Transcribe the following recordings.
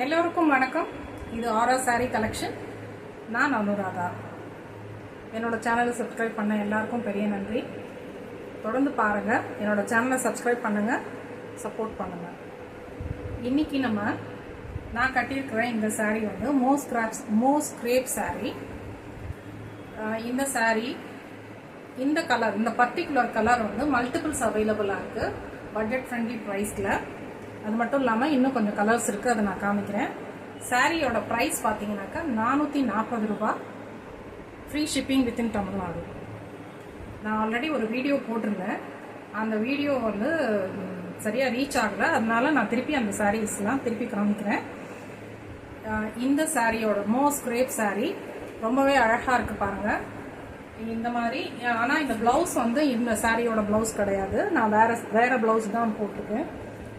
எல்லோருக்கும் வணக்கம். இது ஆரா சாரி கலெக்ஷன். நான் அனுராதா. என்னோட சேனலை சப்ஸ்கிரைப் பண்ண எல்லாருக்கும் பெரிய நன்றி. தொடர்ந்து பாருங்க. என்னோட சேனலை சப்ஸ்கிரைப் பண்ணுங்க, சப்போர்ட் பண்ணுங்க. இன்னைக்கு நான் கட்டியிருக்கிற இந்த சாரீ வந்து மோஸ்ட் கிரேப் சாரீ. இந்த சாரீ இந்த கலர், இந்த பர்டிகுலர் கலர் வந்து மல்டிபிள்ஸ் அவைலபிளா இருக்கு, பட்ஜெட் ஃப்ரெண்ட்லி ப்ரைஸ்ல. அது மட்டும் இல்லாமல் இன்னும் கொஞ்சம் கலர்ஸ் இருக்குது, அதை நான் காமிக்கிறேன். சாரியோட ப்ரைஸ் பார்த்தீங்கன்னாக்கா 440 ரூபாய், ஃப்ரீ ஷிப்பிங் வித்தின் தமிழ்நாடு. நான் ஆல்ரெடி ஒரு வீடியோ போட்டிருந்தேன். அந்த வீடியோ வந்து சரியாக ரீச் ஆகலை, அதனால நான் திருப்பி அந்த சாரீஸ்லாம் திருப்பி காமிக்கிறேன். இந்த சாரியோட மோஸ்ட் கிரேப் சாரீ ரொம்பவே அழகாக இருக்குது பாருங்கள். இந்த மாதிரி, ஆனால் இந்த ப்ளவுஸ் வந்து இந்த சாரியோட ப்ளவுஸ் கிடையாது, நான் வேற ப்ளவுஸ் தான் போட்டிருக்கேன்.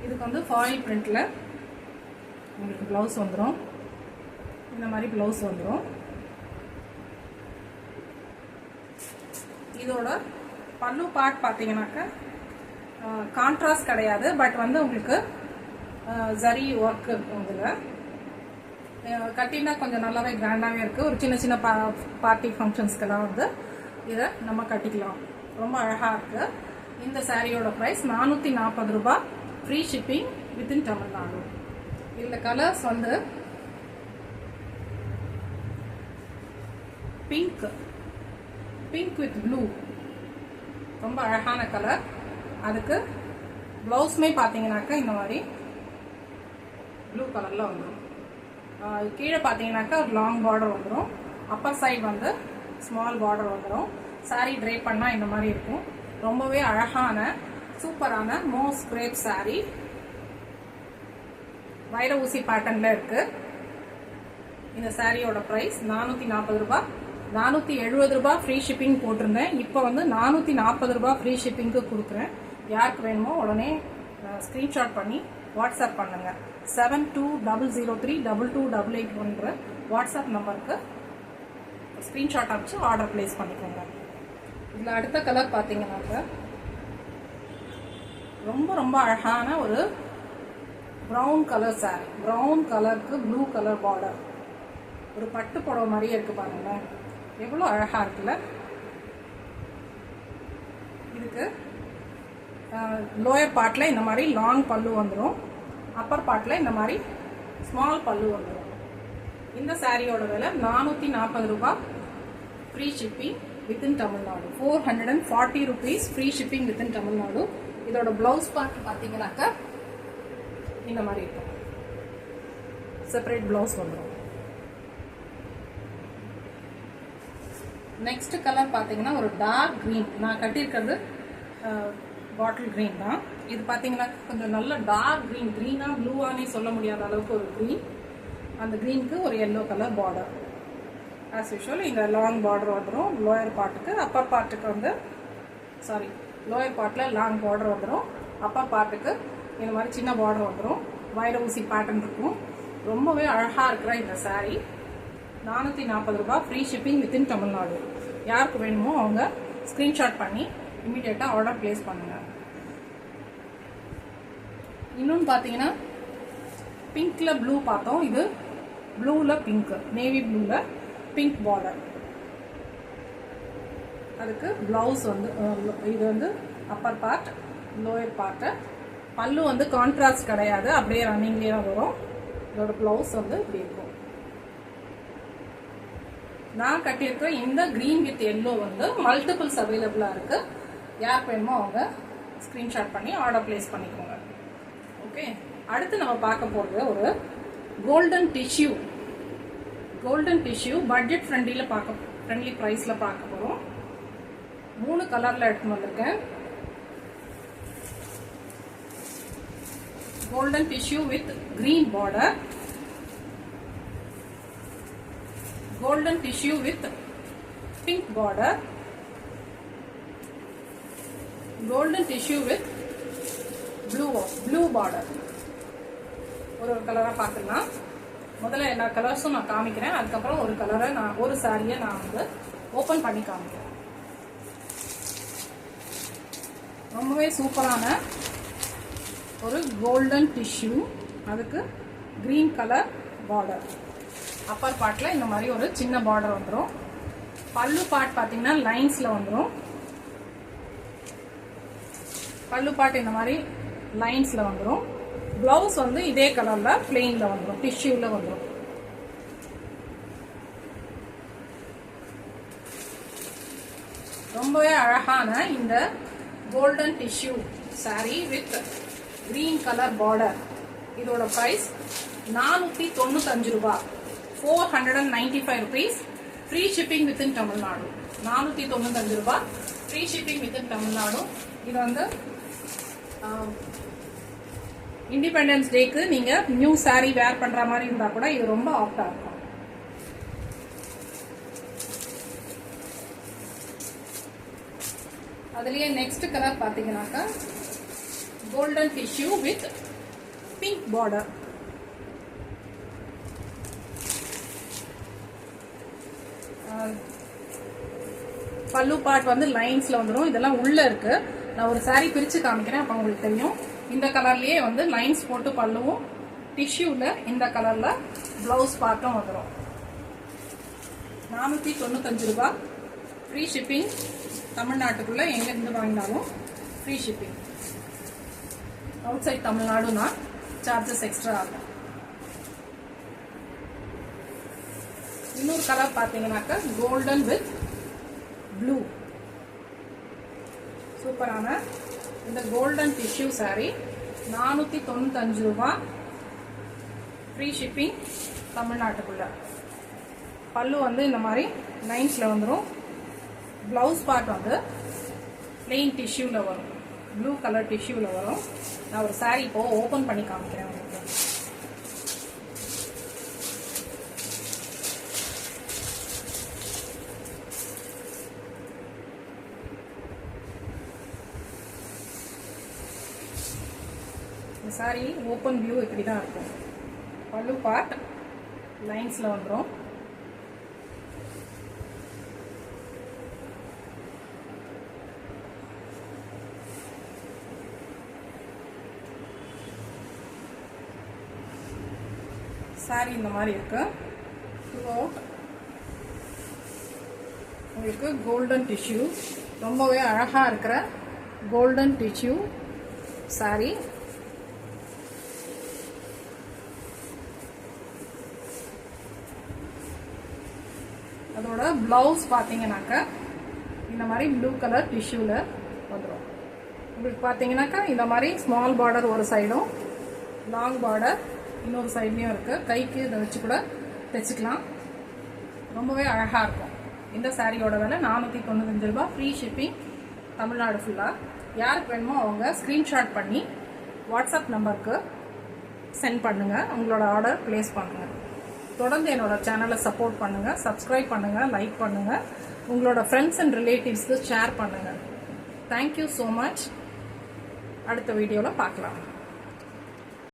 இதுக்கு வந்து ஃபாயில் பிரிண்ட்ல உங்களுக்கு ப்ளவுஸ் வந்துடும். இந்த மாதிரி ப்ளவுஸ் வந்துடும். இதோட பல்லு பார்ட் பார்த்தீங்கன்னாக்கா கான்ட்ராஸ்ட் கிடையாது, பட் வந்து உங்களுக்கு ஜரி ஒர்க் இருக்கும். இதில் கட்டினா கொஞ்சம் நல்லாவே கிராண்டாகவே இருக்குது. ஒரு சின்ன சின்ன பார்ட்டி ஃபங்க்ஷன்ஸ்க்கெல்லாம் வந்து இதை நம்ம கட்டிக்கலாம். ரொம்ப அழகாக இருக்குது. இந்த சாரியோட ப்ரைஸ் 440 ரூபாய், ஃப்ரீ ஷிப்பிங் வித்தின் தமிழ்நாடு. இதில் கலர்ஸ் வந்து பிங்க் வித் ப்ளூ, ரொம்ப அழகான கலர். அதுக்கு ப்ளவுஸுமே பார்த்தீங்கன்னாக்கா இந்த மாதிரி ப்ளூ கலரில் வந்துடும். கீழே பார்த்தீங்கன்னாக்கா ஒரு லாங் பார்டர் வந்துடும், அப்பர் சைடு வந்து ஸ்மால் பார்டர் வந்துடும். சாரீ ட்ரை பண்ணால் இந்த மாதிரி இருக்கும். ரொம்பவே அழகான சூப்பரான மோஸ்ட் கிரேப் சாரீ. வைர ஊசி பேட்டர்ன்ல இருக்கு. இந்த சாரியோட பிரைஸ் 440 ரூபாய், 470 ரூபாய் ஃப்ரீ ஷிப்பிங் போட்டிருந்தேன். இப்போ வந்து 440 ரூபாய் ஃப்ரீ ஷிப்பிங்க்கு கொடுக்குறேன். யாருக்கு வேணுமோ உடனே ஸ்கிரீன்ஷாட் பண்ணி வாட்ஸ்அப் பண்ணுங்க. 7200322881 வாட்ஸ்அப் நம்பருக்கு ஸ்கிரீன்ஷாட் அனுப்பிச்சு ஆர்டர் பிளேஸ் பண்ணிக்கோங்க. இதில் அடுத்த கலர் பார்த்தீங்கன்னாக்க ரொம்ப அழகான ஒரு ப்ரௌன் கலர் சாரி. ப்ரௌன் கலருக்கு ப்ளூ கலர் பார்டர், ஒரு பட்டு புடவை மாதிரியே இருக்கு பாருங்களேன், எவ்வளோ அழகா இருக்குல்ல. இதுக்கு லோயர் பார்ட்ல இந்த மாதிரி லாங் பல்லு வந்துடும், அப்பர் பார்ட்ல இந்த மாதிரி ஸ்மால் பல்லு வந்துடும். இந்த சாரியோட விலை 440 ரூபாய், free shipping within Tamil Nadu. 440 rupees free shipping within Tamil Nadu. இதோட பிளவுஸ் பார்ட் பார்த்தீங்கன்னாக்கா இந்த மாதிரி இருக்கும், செப்பரேட் பிளவுஸ் வந்துடும். நெக்ஸ்ட் கலர் பார்த்தீங்கன்னா ஒரு டார்க் கிரீன். நான் கட்டியிருக்கிறது பாட்டில் கிரீன் தான். இது பார்த்தீங்கன்னா கொஞ்சம் நல்ல டார்க் கிரீன், கிரீனா ப்ளூவானே சொல்ல முடியாத அளவுக்கு ஒரு கிரீன். அந்த கிரீனுக்கு ஒரு yellow colour border. As usual இந்த லாங் பார்டர் வந்துடும் லோயர் பார்ட்டுக்கு. அப்பர் பார்ட்டுக்கு வந்து லோயர் பார்ட்டில் லாங் பார்டர் வந்துடும், அப்பர் பார்ட்டுக்கு இந்த மாதிரி சின்ன பார்டர் வந்துடும். வைர ஊசி பேட்டர்ன் இருக்கும். ரொம்பவே அழகாக இருக்கிற இந்த சாரீ 440 ரூபாய், ஃப்ரீ ஷிப்பிங் வித்தின் தமிழ்நாடு. யாருக்கு வேணுமோ அவங்க ஸ்க்ரீன்ஷாட் பண்ணி இமீடியட்டாக ஆர்டர் பிளேஸ் பண்ணுங்க. இன்னொன்று பார்த்தீங்கன்னா பிங்க்ல ப்ளூ பார்த்தோம், இது ப்ளூவில் பிங்க், நேவி ப்ளூவில் பிங்க் பார்டர். அதுக்கு பிளவுஸ் வந்து இது வந்து அப்பர் பார்ட், லோயர் பார்ட்டு. பல்லு வந்து கான்ட்ராஸ்ட் கிடையாது, அப்படியே ரன்னிங்லேயே வரும். இதோட பிளவுஸ் வந்து இப்படி இருக்கும். நான் கட்டியிருக்கிற இந்த கிரீன் வித் எல்லோ வந்து மல்டிபிள்ஸ் அவைலபிளாக இருக்கு. யாருக்கு வேணுமோ அவங்க ஸ்க்ரீன்ஷாட் பண்ணி ஆர்டர் பிளேஸ் பண்ணிக்கோங்க. ஓகே, அடுத்து நம்ம பார்க்க போகிறது ஒரு கோல்டன் டிஷ்யூ பட்ஜெட் ஃப்ரெண்ட்லி ப்ரைஸில் பார்க்க போகிறோம். 3 கலரில் எடுத்துன்னு வந்திருக்கேன். Golden tissue with green border, golden tissue with pink border, golden tissue with blue border. ஒரு கலராக பார்த்துக்கலாம். முதல்ல எல்லா கலர்ஸும் நான் காமிக்கிறேன், அதுக்கப்புறம் ஒரு சாரியை நான் வந்து ஓப்பன் பண்ணி காமிக்கிறேன். ரொம்பவே சூப்பரான ஒரு கோல்டன் டிஷ்யூ, அதுக்கு green color border. அப்பர் பார்ட்ல இந்த மாதிரி ஒரு சின்ன பார்டர் வந்துரும். பல்லு பார்ட் பாத்தீங்கன்னா லைன்ஸ்ல வந்துரும். பல்லு பார்ட் இந்த மாதிரி லைன்ஸ்ல வந்துரும். பிளவுஸ் வந்து இதே கலர்ல பிளெயின்ல வந்துரும், டிஷ்யூல வந்துரும். ரொம்பவே அழகான இந்த golden tissue saree with green colour border. இதோட பிரைஸ் 495 ரூபாய், 495 rupees. Free shipping within Tamil Nadu. 495 ரூபாய், free shipping within Tamil Nadu. இது வந்து இண்டிபெண்டன்ஸ் டேக்கு நீங்க நியூ saree வேர் பண்ற மாதிரி இருந்தா கூட இது ரொம்ப ஆப்டா இருக்கும். அதுலயே நெக்ஸ்ட் கலர் பாத்தீங்கன்னாக்கா golden tissue with pink border. பல்லு பார்ட் வந்து லைன்ஸ்ல வந்துடும். இதெல்லாம் உள்ள இருக்கு. நான் ஒரு saree பிரிச்சு காமிக்கிறேன், அப்ப உங்களுக்கு தெரியும். இந்த கலர்லயே வந்து லைன்ஸ் போட்டு பல்லுவும், டிஷ்யூல இந்த கலர்ல பிளவுஸ் பார்ட்டும் வந்துடும். 495 ரூபாய், ஃப்ரீ ஷிப்பிங். தமிழ்நாட்டுக்குள்ள எங்க இருந்து வாங்கினாலும் ஃப்ரீ ஷிப்பிங். அவுட் சைட் தமிழ்நாடுனா சார்ஜஸ் எக்ஸ்ட்ரா ஆகும். இன்னொரு கலர் பாத்தீங்கன்னாக்கா கோல்டன் வித் ப்ளூ. சூப்பரான இந்த கோல்டன் டிஷ்யூ saree 495 ரூபாய், ஃப்ரீ ஷிப்பிங் தமிழ்நாட்டுக்குள்ள. பல்லு வந்து இந்த மாதிரி லைன்ஸ்ல வந்துடும். பிளவுஸ் பார்ட் வந்து பிளெயின் டிஷ்யூல வரும், ப்ளூ கலர் டிஷ்யூல வரும். நான் ஒரு saree இப்போ ஓபன் பண்ணி காமிக்கிறேன் உங்களுக்கு. இந்த saree ஓபன் வியூ இப்படி தான் இருக்கும். பல்லு பார்ட் லைன்ஸ்ல வந்துடும். saree இந்த மாதிரி இருக்கு. உங்களுக்கு கோல்டன் டிஷ்யூ, ரொம்பவே அழகா இருக்கிற கோல்டன் டிஷ்யூ saree. அதோட பிளவுஸ் பாத்தீங்கன்னாக்கா இந்த மாதிரி ப்ளூ கலர் டிஷ்யூல வந்துடும். உங்களுக்கு பாத்தீங்கன்னாக்கா இந்த மாதிரி ஸ்மால் பார்டர் ஒரு சைடும், லாங் பார்டர் இன்னொரு சைட்லயும் இருக்கு. கைக்கு இதை வச்சு கூட தைச்சுக்கலாம். ரொம்பவே அழகா இருக்கும். இந்த சாரியோட விலை 495 ரூபாய், ஃப்ரீ ஷிப்பிங் தமிழ்நாடு ஃபுல்லா. யாருக்கு வேணுமோ அவங்க ஸ்கிரீன்ஷாட் பண்ணி வாட்ஸ்அப் நம்பருக்கு சென்ட் பண்ணுங்க, உங்களோட ஆர்டர் பிளேஸ் பண்ணுங்க. தொடர்ந்து என்னோட சேனலை சப்போர்ட் பண்ணுங்க, சப்ஸ்கிரைப் பண்ணுங்க, லைக் பண்ணுங்க, உங்களோட ஃப்ரெண்ட்ஸ் அண்ட் ரிலேட்டிவ்ஸ்க்கு ஷேர் பண்ணுங்க. Thank you so much. அடுத்த வீடியோவில் பார்க்கலாம்.